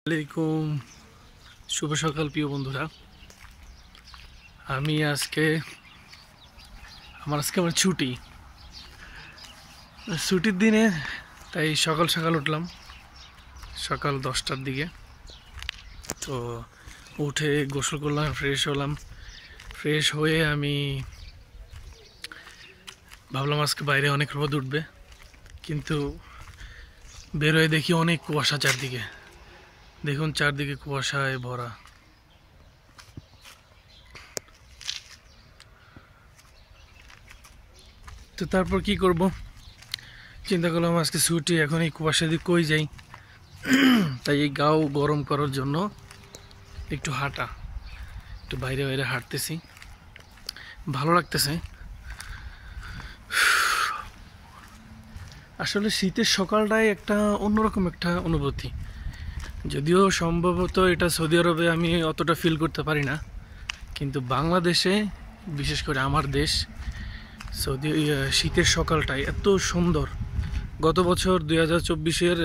আসসালামাইকুম, শুভ সকাল প্রিয় বন্ধুরা। আমি আজকে আমার ছুটির দিনে, তাই সকাল সকাল উঠলাম, সকাল 10টার দিকে। তো উঠে গোসল করলাম, ফ্রেশ হলাম। ফ্রেশ হয়ে আমি ভাবলাম আজকে বাইরে অনেক রোদ উঠবে, কিন্তু বেরোয় দেখি অনেক কুয়াশা চারদিকে। দেখুন, চারদিকে কুয়াশায় ভরা। তো তারপর কি করব, চিন্তা করলাম আজকে ছুটি, এখন এই কুয়াশা দিয়ে কই যাই। তাই এই গাও গরম করার জন্য একটু বাইরে বাইরে হাঁটতেছি, ভালো লাগতেছে। আসলে শীতের সকালটাই একটা অন্যরকম একটা অনুভূতি। যদিও সম্ভবত এটা সৌদি আরবে আমি অতটা ফিল করতে পারি না, কিন্তু বাংলাদেশে, বিশেষ করে আমার দেশ শীতের সকালটাই এত সুন্দর। গত বছর 2024-এর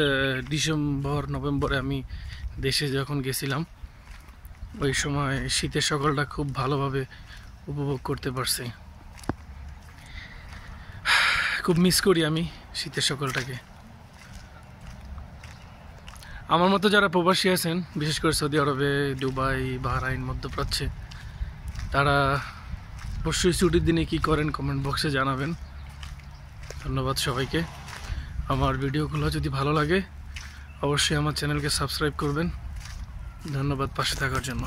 ডিসেম্বর নভেম্বরে আমি দেশে যখন গেছিলাম, ওই সময় শীতের সকালটা খুব ভালোভাবে উপভোগ করতে পারছি। খুব মিস করি আমি শীতের সকালটাকে। আমার মতো যারা প্রবাসী আছেন, বিশেষ করে সৌদি আরবে, দুবাই, বাহরাইন, মধ্যপ্রাচ্যে, তারা অবশ্যই ছুটির দিনে কি করেন কমেন্ট বক্সে জানাবেন। ধন্যবাদ সবাইকে। আমার ভিডিওগুলো যদি ভালো লাগে অবশ্যই আমার চ্যানেলকে সাবস্ক্রাইব করবেন। ধন্যবাদ পাশে থাকার জন্য।